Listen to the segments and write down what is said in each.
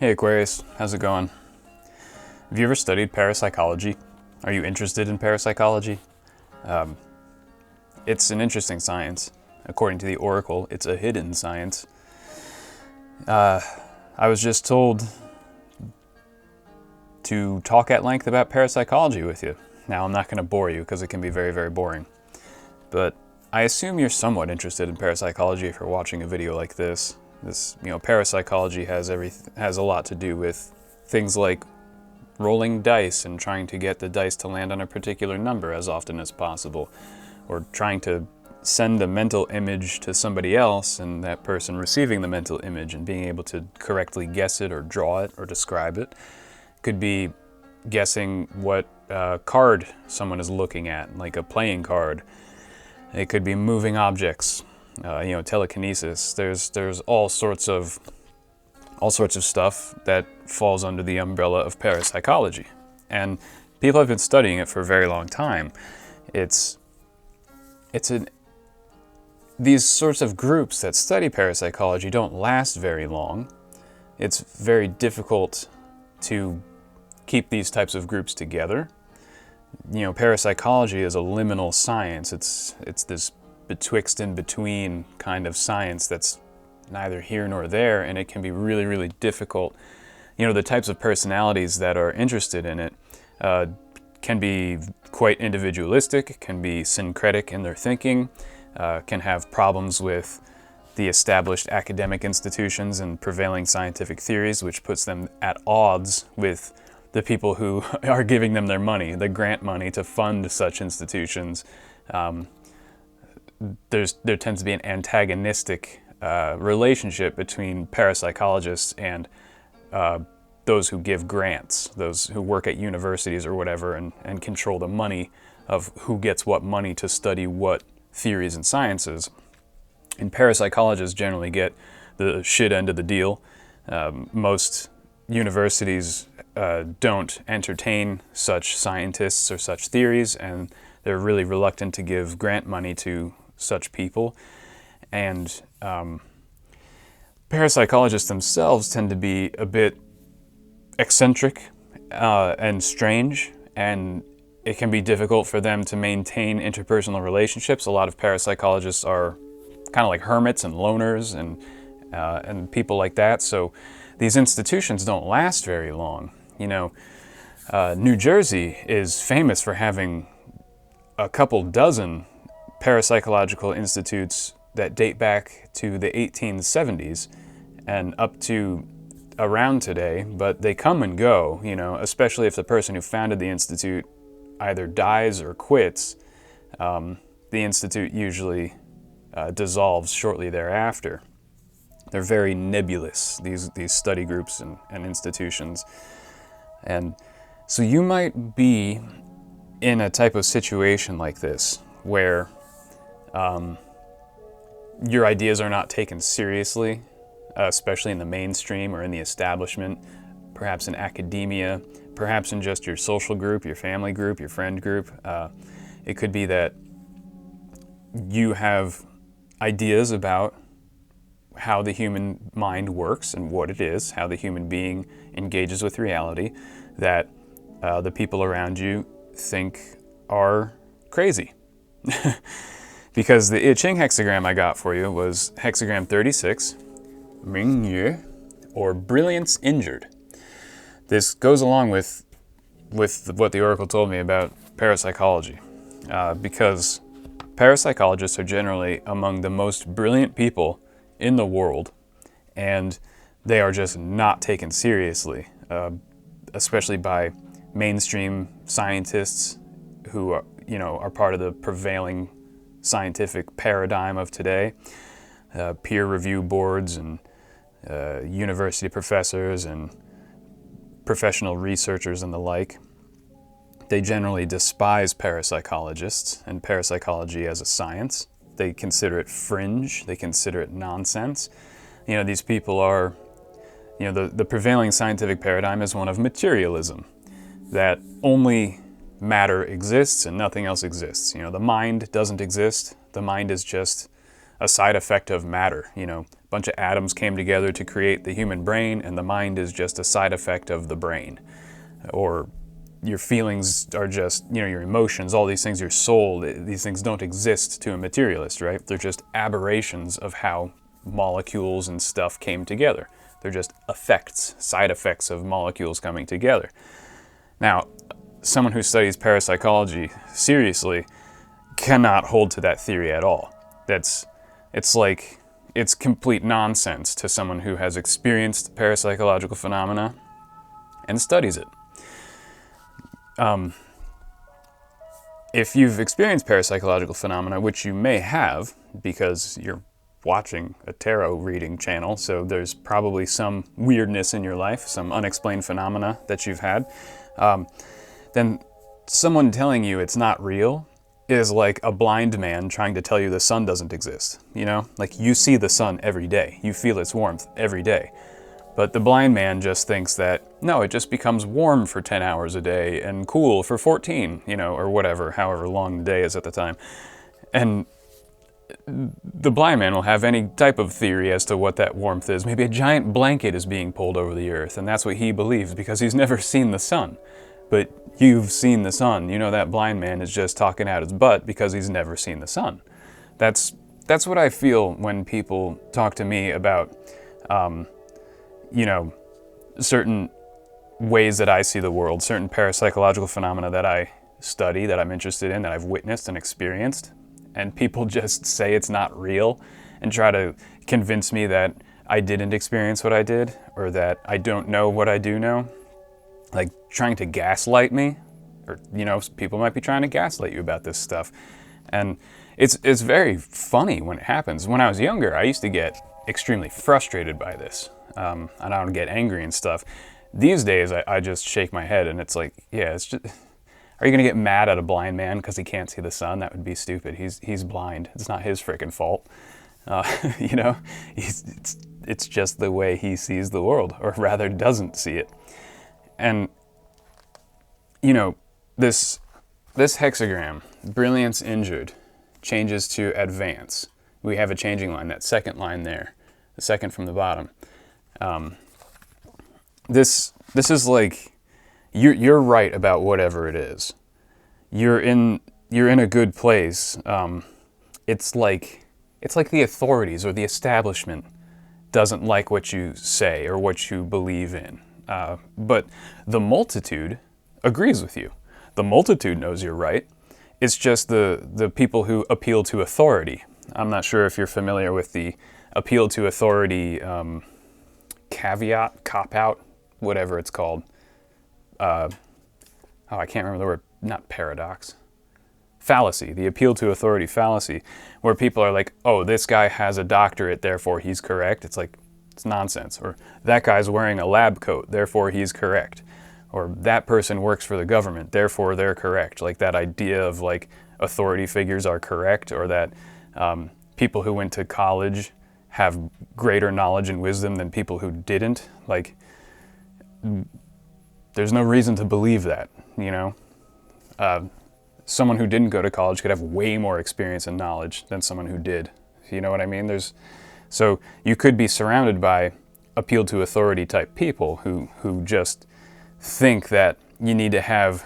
Hey Aquarius, how's it going? Have you ever studied parapsychology? Are you interested in parapsychology? It's an interesting science. According to the Oracle, it's a hidden science. I was just told to talk at length about parapsychology with you. Now, I'm not going to bore you because it can be very, very boring. But I assume you're somewhat interested in parapsychology if you're watching a video like this. Parapsychology has a lot to do with things like rolling dice and trying to get the dice to land on a particular number as often as possible, or trying to send a mental image to somebody else and that person receiving the mental image and being able to correctly guess it or draw it or describe it. Could be guessing what card someone is looking at, like a playing card. It could be moving objects, telekinesis. There's all sorts of stuff that falls under the umbrella of parapsychology, and people have been studying it for a very long time. These sorts of groups that study parapsychology don't last very long. It's very difficult to keep these types of groups together. Parapsychology is a liminal science. It's this betwixt and between kind of science that's neither here nor there, and it can be really, really difficult. The types of personalities that are interested in it can be quite individualistic, can be syncretic in their thinking, can have problems with the established academic institutions and prevailing scientific theories, which puts them at odds with the people who are giving them their money, the grant money to fund such institutions. There tends to be an antagonistic relationship between parapsychologists and those who give grants, those who work at universities or whatever and control the money of who gets what money to study what theories and sciences. And parapsychologists generally get the shit end of the deal. Most universities don't entertain such scientists or such theories, and they're really reluctant to give grant money to such people. And parapsychologists themselves tend to be a bit eccentric and strange, and it can be difficult for them to maintain interpersonal relationships. A lot of parapsychologists are kind of like hermits and loners and people like that, so these institutions don't last very long. New Jersey is famous for having a couple dozen parapsychological institutes that date back to the 1870s and up to around today, but they come and go, especially if the person who founded the institute either dies or quits. The institute usually dissolves shortly thereafter. They're very nebulous, these study groups and institutions. And so you might be in a type of situation like this where your ideas are not taken seriously, especially in the mainstream or in the establishment, perhaps in academia, perhaps in just your social group, your family group, your friend group. It could be that you have ideas about how the human mind works and what it is, how the human being engages with reality, that the people around you think are crazy. Because the I Ching hexagram I got for you was hexagram 36, Ming or brilliance injured. This goes along with what the Oracle told me about parapsychology, because parapsychologists are generally among the most brilliant people in the world, and they are just not taken seriously, especially by mainstream scientists who are part of the prevailing scientific paradigm of today, peer review boards and university professors and professional researchers and the like. They generally despise parapsychologists and parapsychology as a science. They consider it fringe. They consider it nonsense. These people are, the prevailing scientific paradigm is one of materialism, that only matter exists and nothing else exists. The mind doesn't exist. The mind is just a side effect of matter. bunch of atoms came together to create the human brain, and the mind is just a side effect of the brain. Or your feelings are just, your emotions, all these things, your soul, these things don't exist to a materialist, right? They're just aberrations of how molecules and stuff came together. They're just effects, side effects of molecules coming together. Now, someone who studies parapsychology seriously cannot hold to that theory at all. It's complete nonsense to someone who has experienced parapsychological phenomena and studies it. If you've experienced parapsychological phenomena, which you may have because you're watching a tarot reading channel, so there's probably some weirdness in your life, some unexplained phenomena that you've had, then someone telling you it's not real is like a blind man trying to tell you the sun doesn't exist. Like, you see the sun every day, you feel its warmth every day. But the blind man just thinks that, no, it just becomes warm for 10 hours a day and cool for 14, or whatever, however long the day is at the time. And the blind man will have any type of theory as to what that warmth is. Maybe a giant blanket is being pulled over the earth, and that's what he believes because he's never seen the sun. But you've seen the sun. That blind man is just talking out his butt because he's never seen the sun. That's what I feel when people talk to me about certain ways that I see the world, certain parapsychological phenomena that I study, that I'm interested in, that I've witnessed and experienced, and people just say it's not real and try to convince me that I didn't experience what I did, or that I don't know what I do know, like trying to gaslight me, or, people might be trying to gaslight you about this stuff. And it's very funny when it happens. When I was younger, I used to get extremely frustrated by this. And I would get angry and stuff. These days, I just shake my head and it's like, yeah, it's just, are you gonna get mad at a blind man because he can't see the sun? That would be stupid. He's blind. It's not his freaking fault. It's just the way he sees the world, or rather doesn't see it. And, this hexagram, brilliance injured, changes to advance. We have a changing line, that second line there, the second from the bottom. This is like, you're right about whatever it is. You're in a good place. It's like the authorities or the establishment doesn't like what you say or what you believe in. But the multitude agrees with you. The multitude knows you're right. It's just the people who appeal to authority. I'm not sure if you're familiar with the appeal to authority caveat, cop-out, whatever it's called. I can't remember the word, not paradox. Fallacy, the appeal to authority fallacy, where people are like, oh, this guy has a doctorate, therefore he's correct. It's like, it's nonsense. Or that guy's wearing a lab coat, therefore he's correct. Or that person works for the government, therefore they're correct. Like that idea of like authority figures are correct, or that people who went to college have greater knowledge and wisdom than people who didn't. Like, there's no reason to believe that, someone who didn't go to college could have way more experience and knowledge than someone who did. You know what I mean? So you could be surrounded by appeal to authority type people who just think that you need to have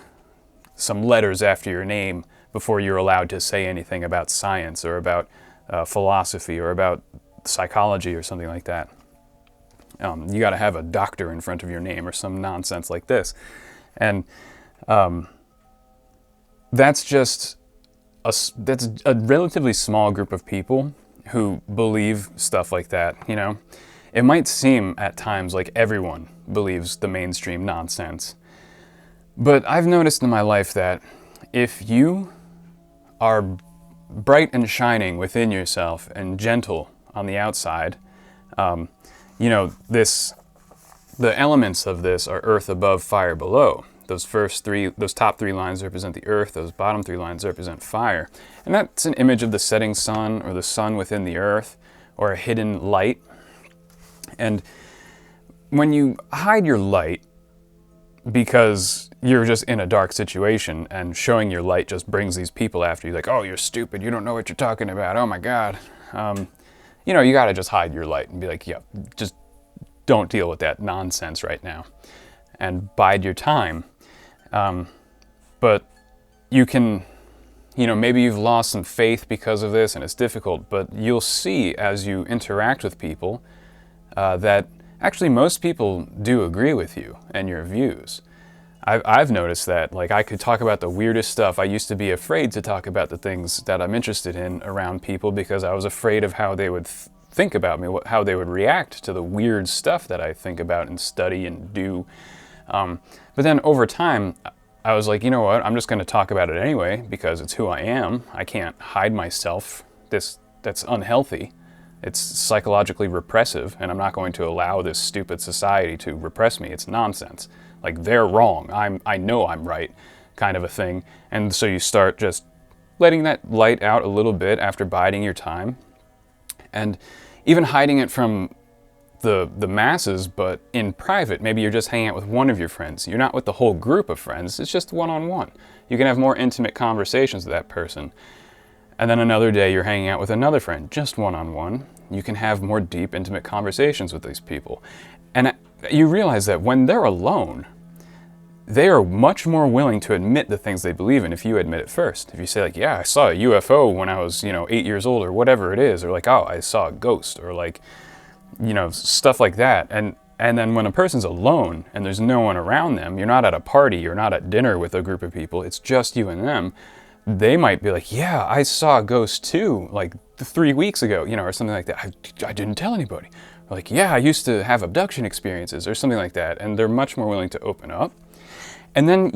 some letters after your name before you're allowed to say anything about science or about philosophy or about psychology or something like that. You got to have a doctor in front of your name or some nonsense like this. And that's a relatively small group of people who believe stuff like that, It might seem at times like everyone believes the mainstream nonsense. But I've noticed in my life that if you are bright and shining within yourself and gentle on the outside, the elements of this are earth above, fire below. Those top three lines represent the earth, those bottom three lines represent fire. And that's an image of the setting sun, or the sun within the earth, or a hidden light. And when you hide your light because you're just in a dark situation, and showing your light just brings these people after you, like, oh, you're stupid, you don't know what you're talking about, oh my God. you got to just hide your light and be like, yeah, just don't deal with that nonsense right now and bide your time. But you can, maybe you've lost some faith because of this and it's difficult, but you'll see as you interact with people that actually most people do agree with you and your views. I've noticed that, like, I could talk about the weirdest stuff. I used to be afraid to talk about the things that I'm interested in around people because I was afraid of how they would think about me, how they would react to the weird stuff that I think about and study and do. But then over time, I was like, you know what, I'm just going to talk about it anyway because it's who I am. I can't hide myself. That's unhealthy. It's psychologically repressive, and I'm not going to allow this stupid society to repress me. It's nonsense. Like, they're wrong. I know I'm right, kind of a thing. And so you start just letting that light out a little bit after biding your time, and even hiding it from the masses, but in private. Maybe you're just hanging out with one of your friends. You're not with the whole group of friends. It's just one-on-one. You can have more intimate conversations with that person. And then another day you're hanging out with another friend, just one-on-one. You can have more deep, intimate conversations with these people. And you realize that when they're alone, they are much more willing to admit the things they believe in if you admit it first. If you say, like, yeah, I saw a UFO when I was, 8 years old, or whatever it is, or like, oh, I saw a ghost, or like, stuff like that. And then when a person's alone and there's no one around them, you're not at a party, you're not at dinner with a group of people, it's just you and them, they might be like, yeah, I saw a ghost too, like 3 weeks ago, or something like that. I didn't tell anybody. Or like, yeah, I used to have abduction experiences, or something like that. And they're much more willing to open up. And then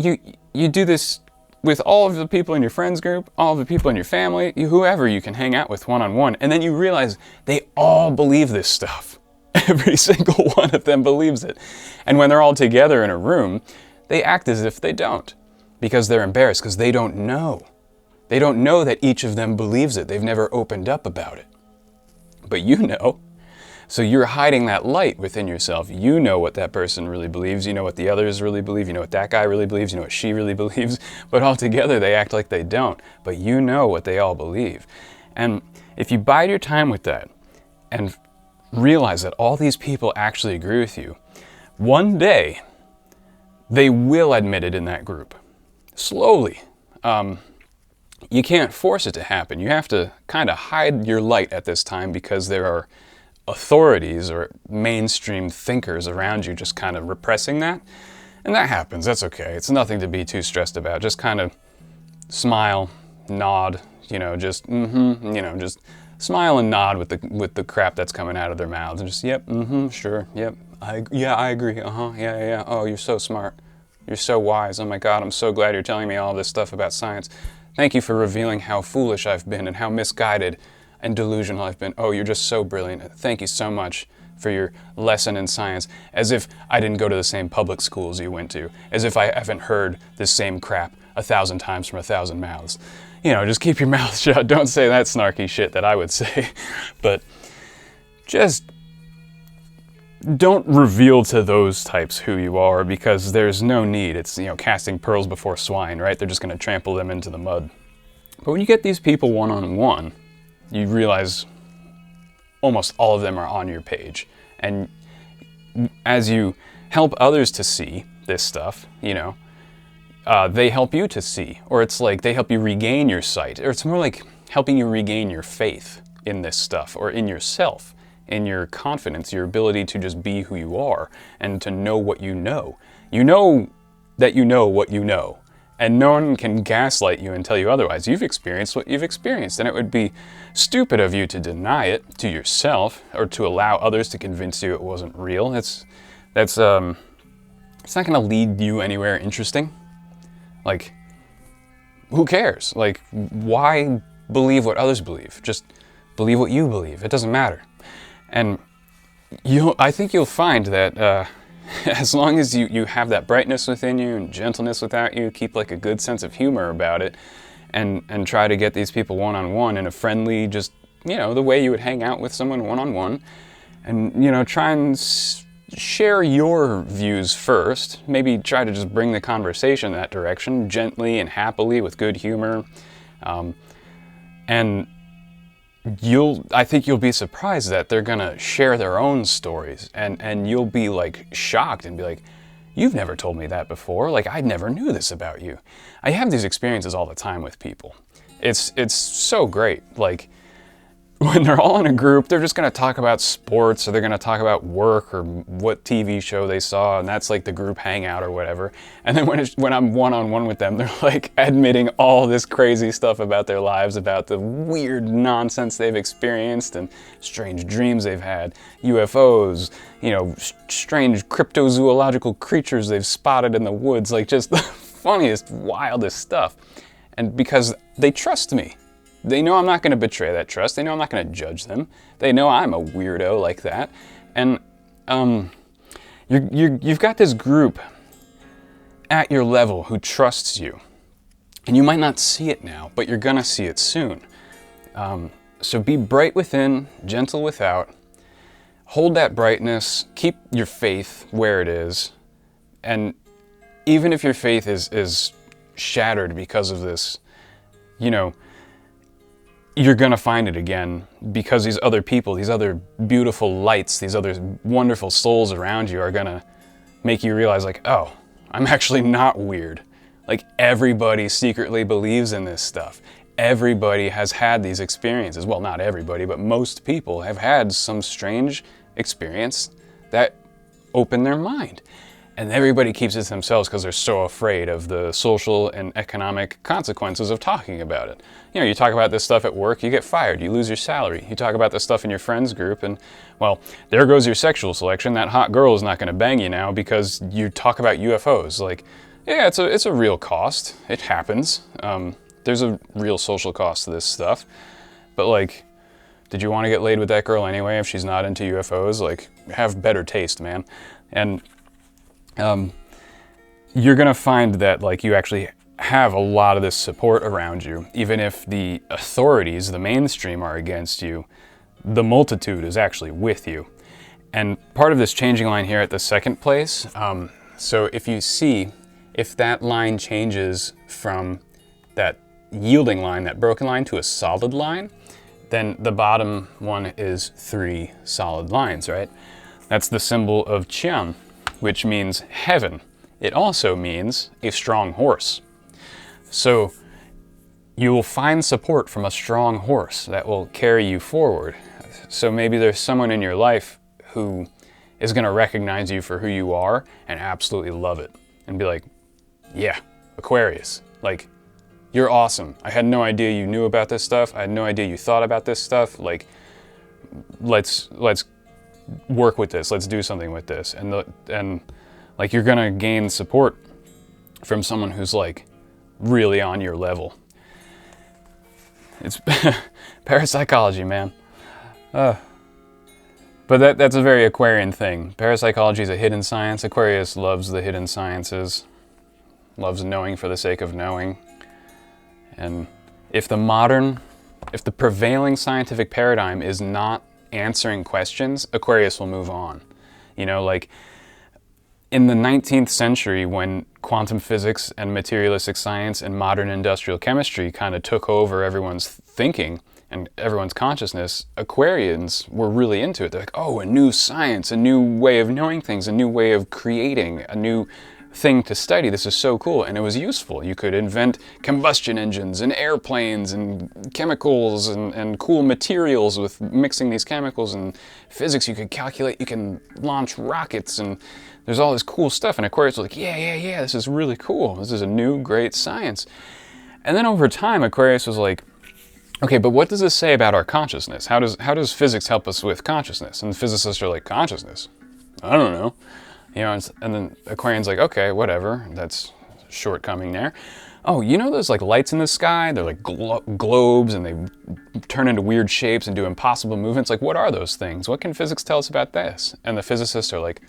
you do this with all of the people in your friends group, all of the people in your family, whoever you can hang out with one-on-one. And then you realize they all believe this stuff. Every single one of them believes it. And when they're all together in a room, they act as if they don't, because they're embarrassed, because they don't know. They don't know that each of them believes it. They've never opened up about it. But you know. So you're hiding that light within yourself. You know what that person really believes. You know what the others really believe. You know what that guy really believes. You know what she really believes. But all together they act like they don't. But you know what they all believe. And if you bide your time with that and realize that all these people actually agree with you, one day they will admit it in that group. Slowly. You can't force it to happen. You have to kind of hide your light at this time because there are authorities or mainstream thinkers around you just kind of repressing that. And that happens. That's okay. It's nothing to be too stressed about. Just kind of smile, nod, just just smile and nod with the crap that's coming out of their mouths, and just, yep, sure, yep, I agree, yeah, oh, you're so smart, you're so wise, oh my God, I'm so glad you're telling me all this stuff about science. Thank you for revealing how foolish I've been and how misguided and delusional I've been. Oh, you're just so brilliant. Thank you so much for your lesson in science. As if I didn't go to the same public schools you went to. As if I haven't heard this same crap 1,000 times from 1,000 mouths. Just keep your mouth shut. Don't say that snarky shit that I would say. But just don't reveal to those types who you are, because there's no need. It's, casting pearls before swine, right? They're just going to trample them into the mud. But when you get these people one-on-one, you realize almost all of them are on your page. And as you help others to see this stuff, they help you to see. Or it's like they help you regain your sight. Or it's more like helping you regain your faith in this stuff, or in yourself, in your confidence, your ability to just be who you are and to know what you know. You know that you know what you know. And no one can gaslight you and tell you otherwise. You've experienced what you've experienced, and it would be stupid of you to deny it to yourself or to allow others to convince you it wasn't real. It's not going to lead you anywhere interesting. Like, who cares? Like, why believe what others believe? Just believe what you believe. It doesn't matter. And I think you'll find that as long as you have that brightness within you and gentleness without you, keep like a good sense of humor about it, and try to get these people one-on-one in a friendly, just, the way you would hang out with someone one-on-one, and, try and share your views first. Maybe try to just bring the conversation in that direction, gently and happily with good humor, and I think you'll be surprised that they're gonna share their own stories, and you'll be like shocked and be like, you've never told me that before. Like, I never knew this about you. I have these experiences all the time with people. It's so great. Like, when they're all in a group, they're just gonna talk about sports, or they're gonna talk about work, or what TV show they saw, and that's like the group hangout or whatever. And then when I'm one-on-one with them, they're like admitting all this crazy stuff about their lives, about the weird nonsense they've experienced, and strange dreams they've had, UFOs, you know, strange cryptozoological creatures they've spotted in the woods, like just the funniest, wildest stuff. And because they trust me. They know I'm not going to betray that trust. They know I'm not going to judge them. They know I'm a weirdo like that. And you've got this group at your level who trusts you. And you might not see it now, but you're going to see it soon. So be bright within, gentle without. Hold that brightness. Keep your faith where it is. And even if your faith is shattered because of this, you know, you're going to find it again, because these other people, these other beautiful lights, these other wonderful souls around you are going to make you realize, like, oh, I'm actually not weird. Like, everybody secretly believes in this stuff. Everybody has had these experiences. Well, not everybody, but most people have had some strange experience that opened their mind. And everybody keeps it to themselves because they're so afraid of the social and economic consequences of talking about it. You know, you talk about this stuff at work, you get fired, you lose your salary. You talk about this stuff in your friends group, and, well, there goes your sexual selection. That hot girl is not going to bang you now because you talk about UFOs. Like, yeah, it's a real cost. It happens. There's a real social cost to this stuff. But, like, did you want to get laid with that girl anyway if she's not into UFOs? Like, have better taste, man. And you're going to find that, like, you actually have a lot of this support around you. Even if the authorities, the mainstream, are against you, the multitude is actually with you. And part of this changing line here at the second place, so if you see, if that line changes from that yielding line, that broken line, to a solid line, then the bottom one is 3 solid lines, right? That's the symbol of Qian, which means heaven. It also means a strong horse. So you will find support from a strong horse that will carry you forward. So maybe there's someone in your life who is going to recognize you for who you are and absolutely love it and be like, yeah, Aquarius, like, you're awesome. I had no idea you knew about this stuff. I had no idea you thought about this stuff. Like, let's work with this. Let's do something with this. And like, you're gonna gain support from someone who's like really on your level. It's parapsychology, man. But that's a very Aquarian thing. Parapsychology is a hidden science. Aquarius loves the hidden sciences, loves knowing for the sake of knowing. And if the prevailing scientific paradigm is not answering questions, Aquarius will move on. You know, like, in the 19th century, when quantum physics and materialistic science and modern industrial chemistry kind of took over everyone's thinking and everyone's consciousness, Aquarians were really into it. They're like, oh, a new science, a new way of knowing things, a new way of creating, a new thing to study. This is so cool. And it was useful. You could invent combustion engines and airplanes and chemicals and cool materials with mixing these chemicals, and physics. You could calculate, you can launch rockets, and there's all this cool stuff. And Aquarius was like, yeah, this is really cool. This is a new, great science. And then over time, Aquarius was like, okay, but what does this say about our consciousness? How does physics help us with consciousness? And the physicists are like, consciousness? I don't know. You know, and then Aquarian's like, okay, whatever. That's a shortcoming there. Oh, you know those like lights in the sky? They're like globes, and they turn into weird shapes and do impossible movements. Like, what are those things? What can physics tell us about this? And the physicists are like,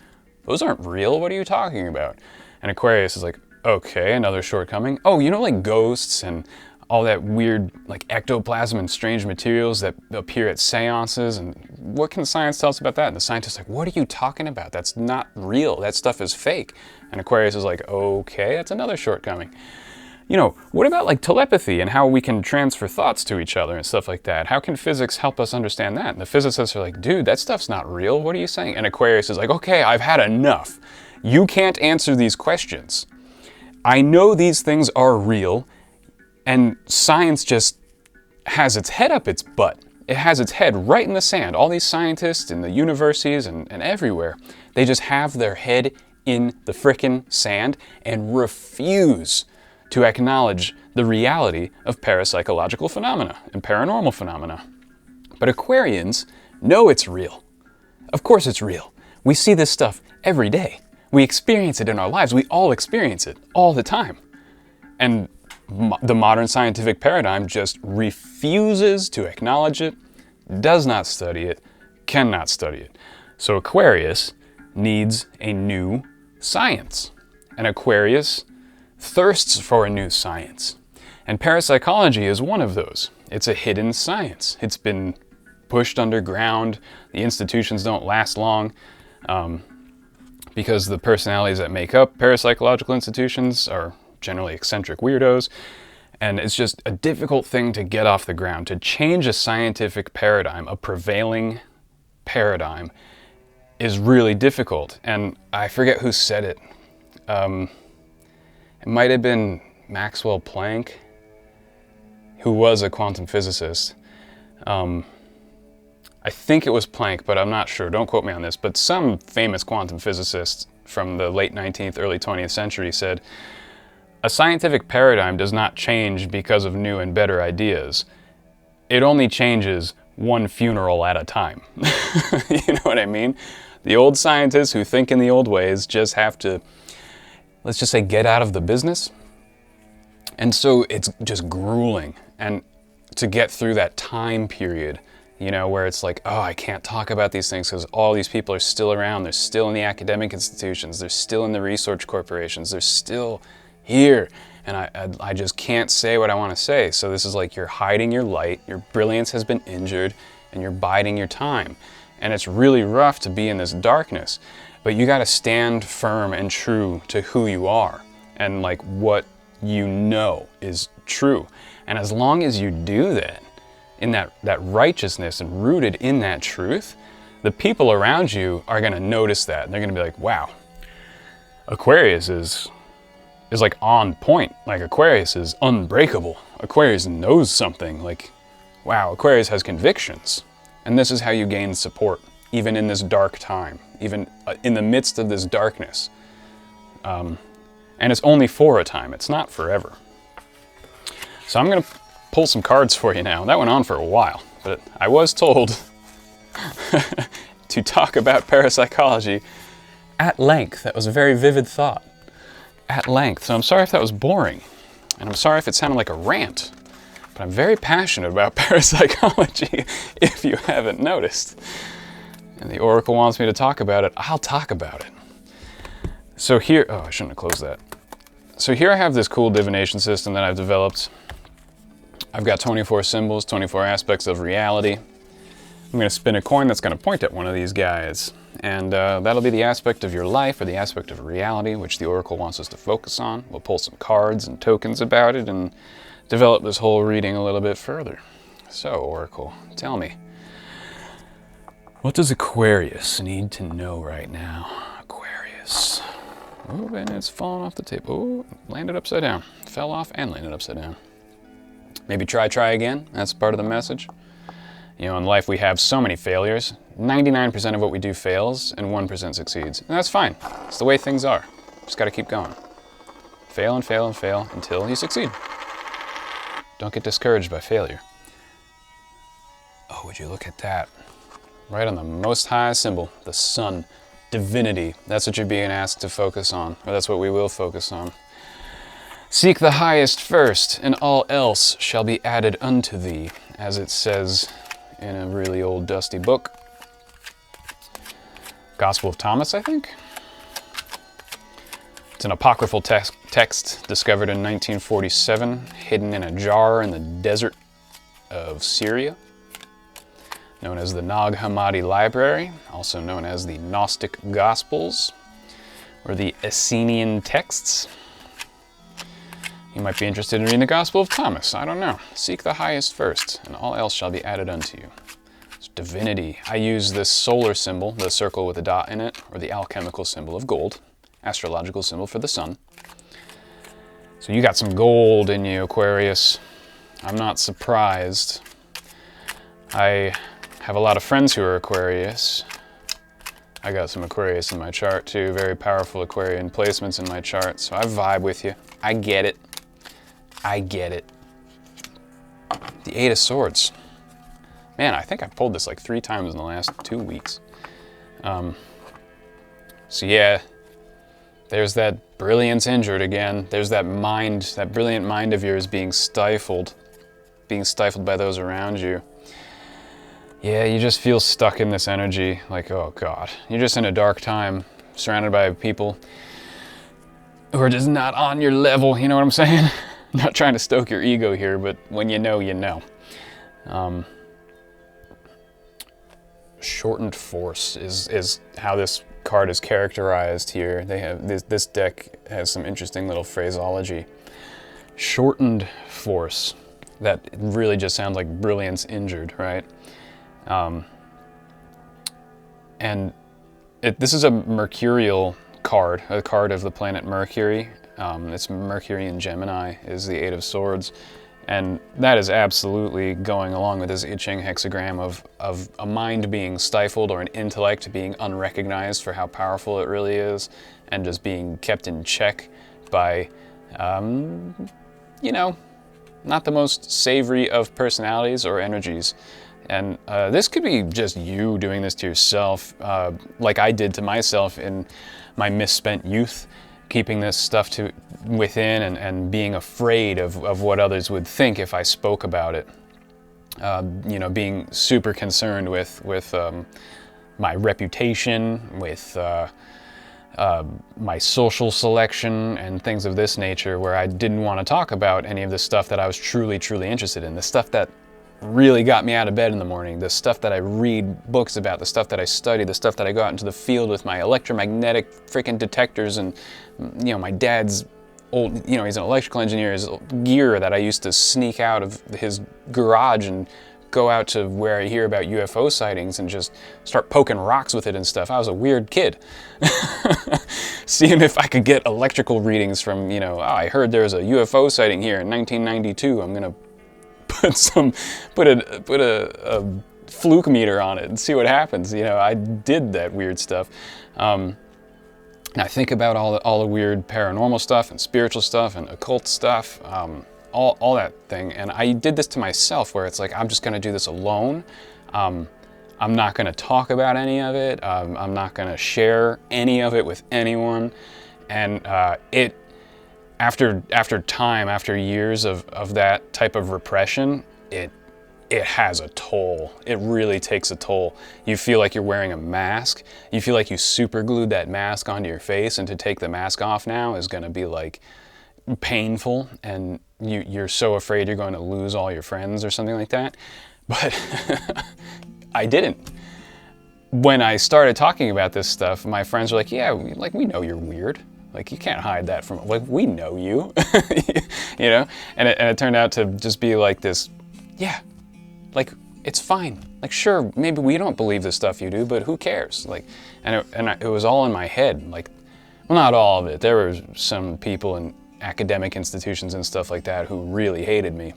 those aren't real. What are you talking about? And Aquarius is like, okay, another shortcoming. Oh, you know, like ghosts and all that weird like ectoplasm and strange materials that appear at seances, and what can science tell us about that? And the scientists are like, what are you talking about? That's not real. That stuff is fake. And Aquarius is like, okay, that's another shortcoming. what about like telepathy and how we can transfer thoughts to each other and stuff like that? How can physics help us understand that? And the physicists are like, dude, that stuff's not real. What are you saying? And Aquarius is like, okay, I've had enough. You can't answer these questions. I know these things are real, and science just has its head up its butt. It has its head right in the sand. All these scientists in the universities and everywhere, they just have their head in the frickin' sand and refuse to acknowledge the reality of parapsychological phenomena and paranormal phenomena. But Aquarians know it's real. Of course it's real. We see this stuff every day. We experience it in our lives. We all experience it all the time. And the modern scientific paradigm just refuses to acknowledge it, does not study it, cannot study it. So Aquarius needs a new science. And Aquarius thirsts for a new science. And parapsychology is one of those. It's a hidden science. It's been pushed underground. The institutions don't last long because the personalities that make up parapsychological institutions are generally eccentric weirdos. And it's just a difficult thing to get off the ground. To change a scientific paradigm, a prevailing paradigm, is really difficult. And I forget who said it. It might have been Maxwell Planck, who was a quantum physicist. I think it was Planck, but I'm not sure. Don't quote me on this. But some famous quantum physicist from the late 19th, early 20th century said, a scientific paradigm does not change because of new and better ideas. It only changes one funeral at a time. You know what I mean? The old scientists who think in the old ways just have to, let's just say, get out of the business. And so it's just grueling. And to get through that time period, where it's like, oh, I can't talk about these things because all these people are still around. They're still in the academic institutions. They're still in the research corporations. They're still here. And I just can't say what I want to say. So this is like you're hiding your light. Your brilliance has been injured and you're biding your time. And it's really rough to be in this darkness. But you got to stand firm and true to who you are and like what you know is true. And as long as you do that, in that righteousness and rooted in that truth, the people around you are going to notice that. And they're going to be like, wow, Aquarius is like on point. Like Aquarius is unbreakable. Aquarius knows something. Like, wow, Aquarius has convictions. And this is how you gain support, even in this dark time, even in the midst of this darkness. And it's only for a time. It's not forever. So I'm going to pull some cards for you now. That went on for a while, but I was told to talk about parapsychology at length. That was a very vivid thought. At length. So I'm sorry if that was boring, and I'm sorry if it sounded like a rant, but I'm very passionate about parapsychology, if you haven't noticed. And the Oracle wants me to talk about it. I'll talk about it. So here, oh, I shouldn't have closed that. So here I have this cool divination system that I've developed. I've got 24 symbols, 24 aspects of reality. I'm going to spin a coin that's going to point at one of these guys. And that'll be the aspect of your life or the aspect of reality, which the Oracle wants us to focus on. We'll pull some cards and tokens about it and develop this whole reading a little bit further. So, Oracle, tell me, what does Aquarius need to know right now? Aquarius. Oh, and it's fallen off the table. Oh, landed upside down. Fell off and landed upside down. Maybe try again. That's part of the message. In life we have so many failures. 99% of what we do fails and 1% succeeds. And that's fine. It's the way things are. Just got to keep going. Fail and fail and fail until you succeed. Don't get discouraged by failure. Oh, would you look at that? Right on the most high symbol, the sun, divinity. That's what you're being asked to focus on, or that's what we will focus on. Seek the highest first, and all else shall be added unto thee, as it says in a really old dusty book. Gospel of Thomas, I think? It's an apocryphal text discovered in 1947, hidden in a jar in the desert of Syria, known as the Nag Hammadi Library, also known as the Gnostic Gospels, or the Essenian texts. You might be interested in reading the Gospel of Thomas. I don't know. Seek the highest first, and all else shall be added unto you. It's divinity. I use this solar symbol, the circle with a dot in it, or the alchemical symbol of gold, astrological symbol for the sun. So you got some gold in you, Aquarius. I'm not surprised. I have a lot of friends who are Aquarius. I got some Aquarius in my chart too, very powerful Aquarian placements in my chart, so I vibe with you. I get it. I get it. The Eight of Swords. Man, I think I pulled this like 3 times in the last 2 weeks. So yeah, there's that brilliance injured again. There's that mind, that brilliant mind of yours being stifled by those around you. Yeah, you just feel stuck in this energy, like, oh God. You're just in a dark time, surrounded by people who are just not on your level, you know what I'm saying? Not trying to stoke your ego here, but when you know, you know. Shortened force is how this card is characterized here. They have this deck has some interesting little phraseology. Shortened force. That really just sounds like brilliance injured, right? And this is a mercurial card, a card of the planet Mercury. It's Mercury in Gemini is the Eight of Swords. And that is absolutely going along with this I Ching hexagram of a mind being stifled or an intellect being unrecognized for how powerful it really is and just being kept in check by, you know, not the most savory of personalities or energies. And this could be just you doing this to yourself, like I did to myself in my misspent youth, keeping this stuff within and being afraid of what others would think if I spoke about it. You know, being super concerned with my reputation, with my social selection and things of this nature, where I didn't want to talk about any of the stuff that I was truly interested in, the stuff that really got me out of bed in the morning, the stuff that I read books about, the stuff that I study, the stuff that I go out into the field with my electromagnetic freaking detectors and, you know, my dad's old, you know, he's an electrical engineer, his gear that I used to sneak out of his garage and go out to where I hear about UFO sightings and just start poking rocks with it and stuff. I was a weird kid. Seeing if I could get electrical readings from, you know, oh, I heard there was a UFO sighting here in 1992. I'm gonna put a fluke meter on it and see what happens. You know, I did that weird stuff. And I think about all the weird paranormal stuff and spiritual stuff and occult stuff, all that thing. And I did this to myself, where it's like, I'm just gonna do this alone. I'm not gonna talk about any of it. I'm not gonna share any of it with anyone. And after years of that type of repression, it has a toll. It really takes a toll. You feel like you're wearing a mask. You feel like you super glued that mask onto your face, and to take the mask off now is gonna be like painful, and you're so afraid you're going to lose all your friends or something like that. But I didn't. When I started talking about this stuff, my friends were like, yeah, we know you're weird. Like, you can't hide that from, like, we know you, you know? And it turned out to just be like this, yeah, like, it's fine. Like, sure, maybe we don't believe the stuff you do, but who cares? Like, it was all in my head. Like, well, not all of it. There were some people in academic institutions and stuff like that who really hated me.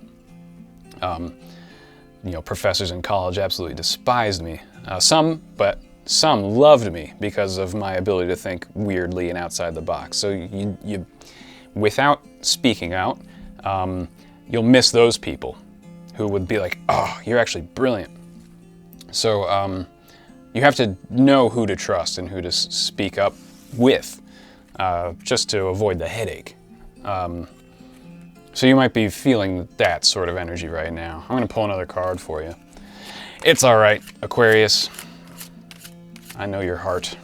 You know, professors in college absolutely despised me. Some loved me because of my ability to think weirdly and outside the box. So you without speaking out, you'll miss those people who would be like, oh, you're actually brilliant. So you have to know who to trust and who to speak up with, just to avoid the headache. So you might be feeling that sort of energy right now. I'm gonna pull another card for you. It's all right, Aquarius. I know your heart.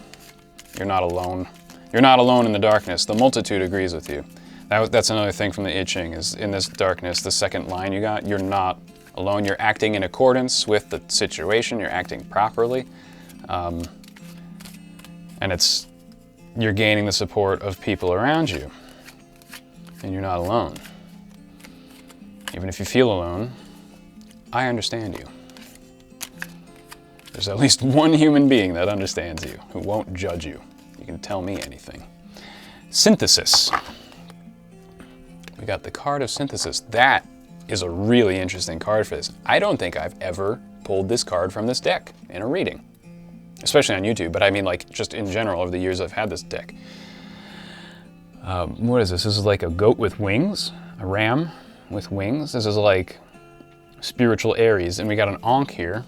You're not alone. You're not alone in the darkness. The multitude agrees with you. That's another thing from the I Ching, is in this darkness, the second line you got, you're not alone. You're acting in accordance with the situation. You're acting properly. And you're gaining the support of people around you. And you're not alone. Even if you feel alone, I understand you. There's at least one human being that understands you, who won't judge you. You can tell me anything. Synthesis. We got the card of synthesis. That is a really interesting card for this. I don't think I've ever pulled this card from this deck in a reading, especially on YouTube, but I mean like just in general over the years I've had this deck. What is this? This is like a goat with wings, a ram with wings. This is like spiritual Aries, and we got an Ankh here.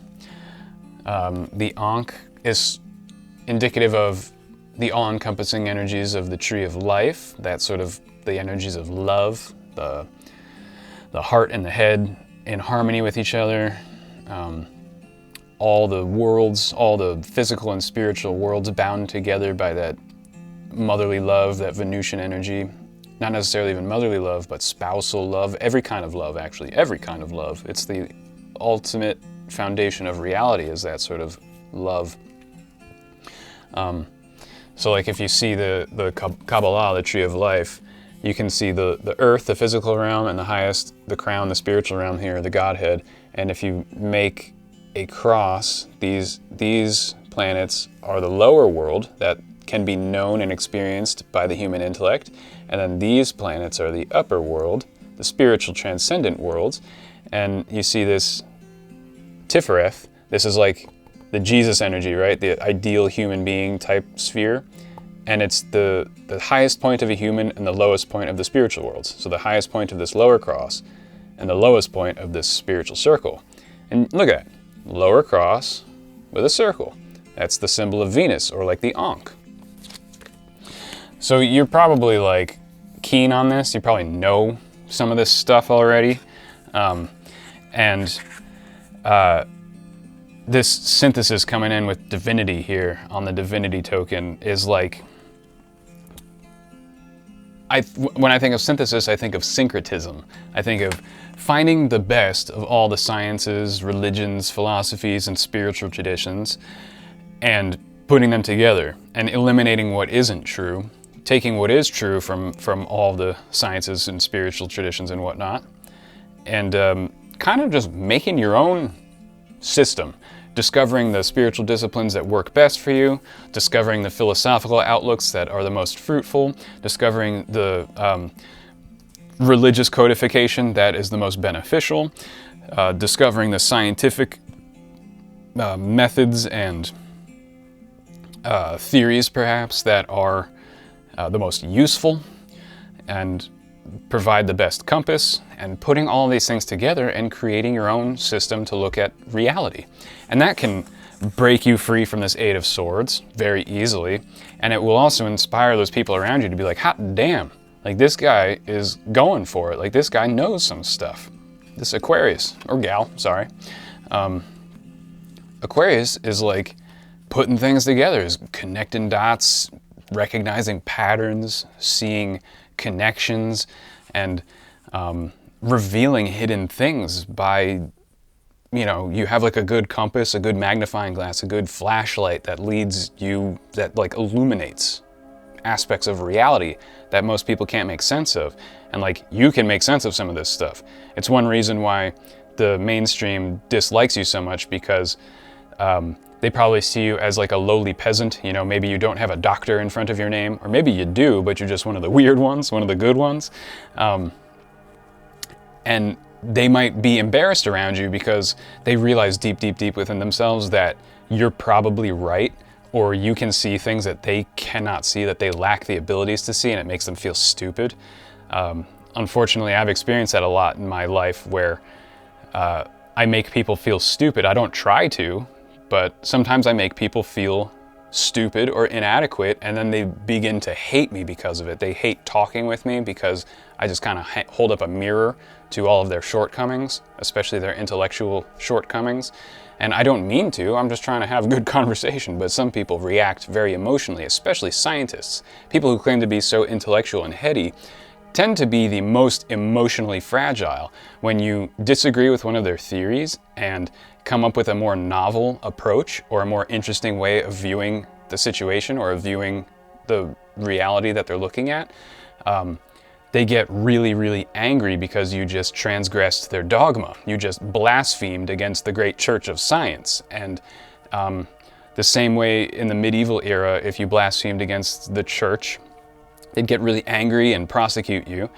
The Ankh is indicative of the all-encompassing energies of the tree of life, that sort of the energies of love, the heart and the head in harmony with each other, all the worlds, all the physical and spiritual worlds bound together by that motherly love, that Venusian energy. Not necessarily even motherly love, but spousal love, every kind of love actually, every kind of love. It's the ultimate foundation of reality, is that sort of love. So like if you see the Kabbalah, the tree of life, you can see the earth, the physical realm, and the highest, the crown, the spiritual realm here, the Godhead. And if you make a cross, these planets are the lower world that can be known and experienced by the human intellect. And then these planets are the upper world, the spiritual transcendent worlds. And you see this Tifereth, this is like the Jesus energy, right? The ideal human being type sphere. And it's the highest point of a human and the lowest point of the spiritual worlds. So the highest point of this lower cross and the lowest point of this spiritual circle. And look at that, lower cross with a circle. That's the symbol of Venus, or like the Ankh. So you're probably like keen on this. You probably know some of this stuff already. This synthesis coming in with divinity here on the divinity token is like, when I think of synthesis, I think of syncretism. I think of finding the best of all the sciences, religions, philosophies, and spiritual traditions, and putting them together and eliminating what isn't true, taking what is true from all the sciences and spiritual traditions and whatnot, and kind of just making your own system, discovering the spiritual disciplines that work best for you, discovering the philosophical outlooks that are the most fruitful, discovering the religious codification that is the most beneficial, discovering the scientific methods and theories perhaps that are the most useful and provide the best compass, and putting all of these things together and creating your own system to look at reality. And that can break you free from this Eight of Swords very easily, and it will also inspire those people around you to be like, hot damn, like this guy is going for it, like this guy knows some stuff. This Aquarius, or gal, sorry. Aquarius is like putting things together, is connecting dots, recognizing patterns, seeing connections, and revealing hidden things by, you know, you have like a good compass, a good magnifying glass, a good flashlight that leads you, that like illuminates aspects of reality that most people can't make sense of. And like, you can make sense of some of this stuff. It's one reason why the mainstream dislikes you so much, because they probably see you as like a lowly peasant. You know, maybe you don't have a doctor in front of your name, or maybe you do, but you're just one of the weird ones, one of the good ones. And they might be embarrassed around you because they realize deep, deep, deep within themselves that you're probably right, or you can see things that they cannot see, that they lack the abilities to see, and it makes them feel stupid. Unfortunately, I've experienced that a lot in my life, where I make people feel stupid. I don't try to, but sometimes I make people feel stupid or inadequate, and then they begin to hate me because of it. They hate talking with me because I just kind of hold up a mirror to all of their shortcomings, especially their intellectual shortcomings. And I don't mean to, I'm just trying to have good conversation, but some people react very emotionally, especially scientists. People who claim to be so intellectual and heady tend to be the most emotionally fragile. When you disagree with one of their theories and come up with a more novel approach or a more interesting way of viewing the situation or of viewing the reality that they're looking at, they get really, really angry because you just transgressed their dogma. You just blasphemed against the great church of science. And the same way in the medieval era, if you blasphemed against the church, they'd get really angry and prosecute you.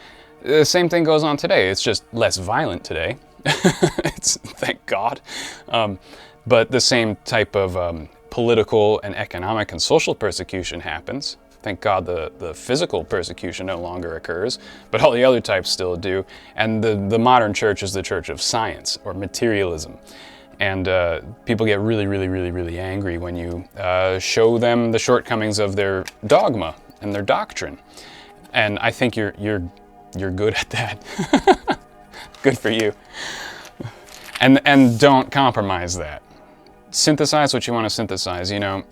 The same thing goes on today. It's just less violent today. Thank God. But the same type of political and economic and social persecution happens. Thank God the physical persecution no longer occurs, but all the other types still do. And the modern church is the church of science or materialism. And people get really, really, really, really angry when you show them the shortcomings of their dogma and their doctrine. And I think you're good at that. Good for you. And don't compromise that. Synthesize what you want to synthesize, you know.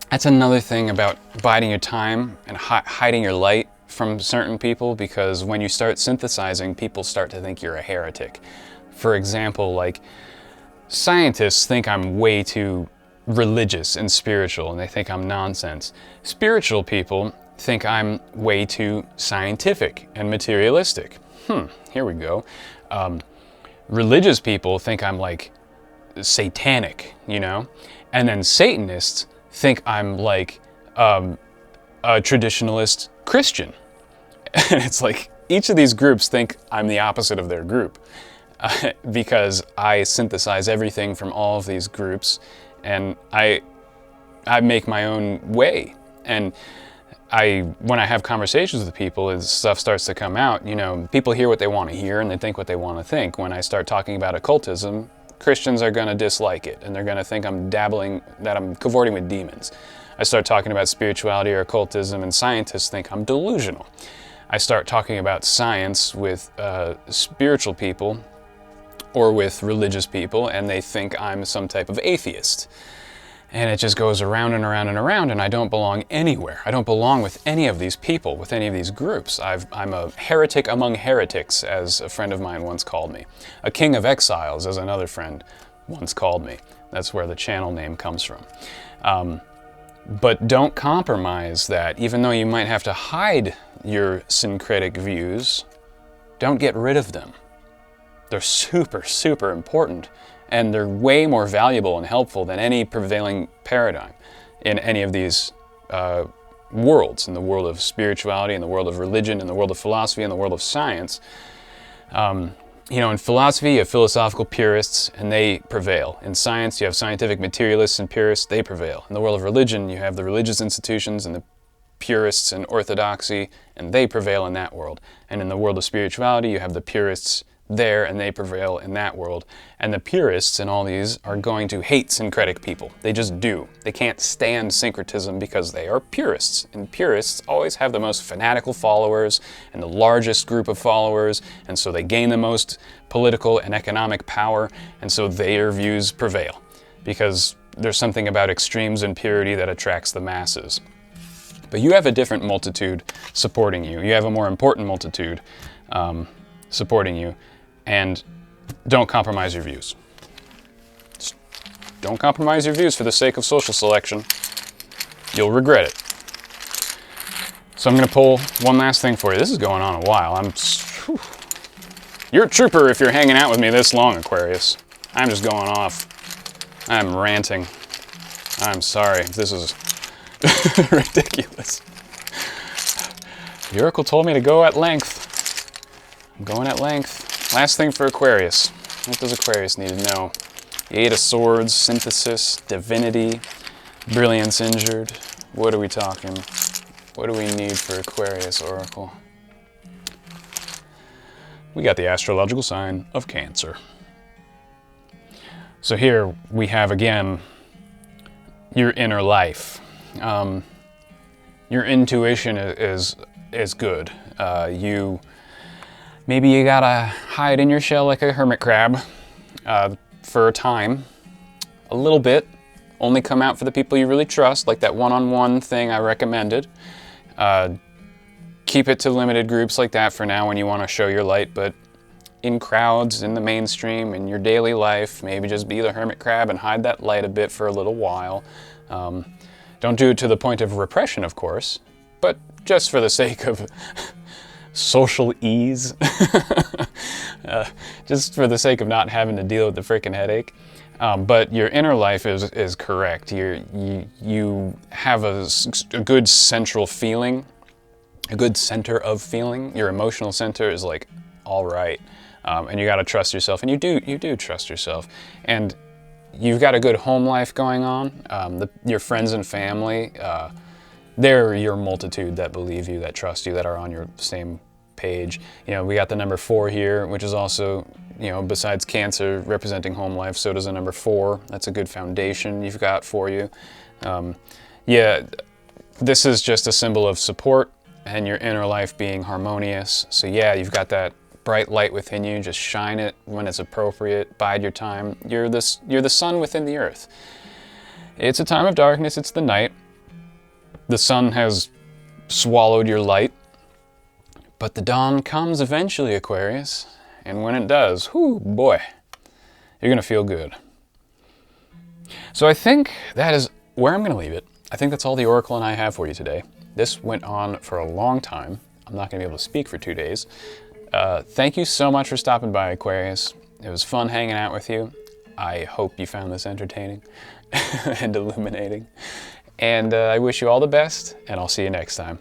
That's another thing about biding your time and hiding your light from certain people, because when you start synthesizing, people start to think you're a heretic. For example, like, scientists think I'm way too religious and spiritual, and they think I'm nonsense. Spiritual people think I'm way too scientific and materialistic. Here we go. Religious people think I'm like satanic, you know? And then Satanists think I'm like a traditionalist Christian. And it's like each of these groups think I'm the opposite of their group because I synthesize everything from all of these groups, and I make my own way. And when I have conversations with people and stuff starts to come out, you know, people hear what they want to hear and they think what they want to think. When I start talking about occultism, Christians are going to dislike it, and they're going to think I'm that I'm cavorting with demons. I start talking about spirituality or occultism, and scientists think I'm delusional. I start talking about science with spiritual people or with religious people, and they think I'm some type of atheist. And it just goes around and around and around, and I don't belong anywhere. I don't belong with any of these people, with any of these groups. I'm a heretic among heretics, as a friend of mine once called me. A king of exiles, as another friend once called me. That's where the channel name comes from. But don't compromise that. Even though you might have to hide your syncretic views, don't get rid of them. They're super, super important. And they're way more valuable and helpful than any prevailing paradigm in any of these worlds, in the world of spirituality, in the world of religion, in the world of philosophy, in the world of science. You know, in philosophy, you have philosophical purists, and they prevail. In science, you have scientific materialists and purists, they prevail. In the world of religion, you have the religious institutions and the purists and orthodoxy, and they prevail in that world. And in the world of spirituality, you have the purists there, and they prevail in that world. And the purists in all these are going to hate syncretic people. They just do. They can't stand syncretism because they are purists. And purists always have the most fanatical followers and the largest group of followers, and so they gain the most political and economic power, and so their views prevail. Because there's something about extremes and purity that attracts the masses. But you have a different multitude supporting you. You have a more important multitude supporting you. And don't compromise your views. Just don't compromise your views for the sake of social selection. You'll regret it. So I'm going to pull one last thing for you. This is going on a while. You're a trooper if you're hanging out with me this long, Aquarius. I'm just going off. I'm ranting. I'm sorry if this is ridiculous. The Oracle told me to go at length. I'm going at length. Last thing for Aquarius. What does Aquarius need to know? The Eight of Swords, synthesis, divinity, brilliance injured. What are we talking? What do we need for Aquarius, Oracle? We got the astrological sign of Cancer. So here we have again your inner life. Your intuition is good. Maybe you gotta hide in your shell like a hermit crab for a time, a little bit. Only come out for the people you really trust, like that one-on-one thing I recommended. Keep it to limited groups like that for now when you want to show your light, but in crowds, in the mainstream, in your daily life, maybe just be the hermit crab and hide that light a bit for a little while. Don't do it to the point of repression, of course, but just for the sake of social ease, just for the sake of not having to deal with the freaking headache. But your inner life is correct. You have a good central feeling, a good center of feeling. Your emotional center is like, all right. And you got to trust yourself, and you do trust yourself. And you've got a good home life going on. Your friends and family, they're your multitude that believe you, that trust you, that are on your same page. You know, we got the number 4 here, which is also, you know, besides Cancer representing home life, so does the number 4. That's a good foundation you've got for you. Yeah, this is just a symbol of support and your inner life being harmonious. So yeah, you've got that bright light within you. Just shine it when it's appropriate. Bide your time. You're the sun within the earth. It's a time of darkness. It's the night. The sun has swallowed your light, but the dawn comes eventually, Aquarius. And when it does, whoo, boy, you're gonna feel good. So I think that is where I'm gonna leave it. I think that's all the Oracle and I have for you today. This went on for a long time. I'm not gonna be able to speak for 2 days. Thank you so much for stopping by, Aquarius. It was fun hanging out with you. I hope you found this entertaining and illuminating. And I wish you all the best, and I'll see you next time.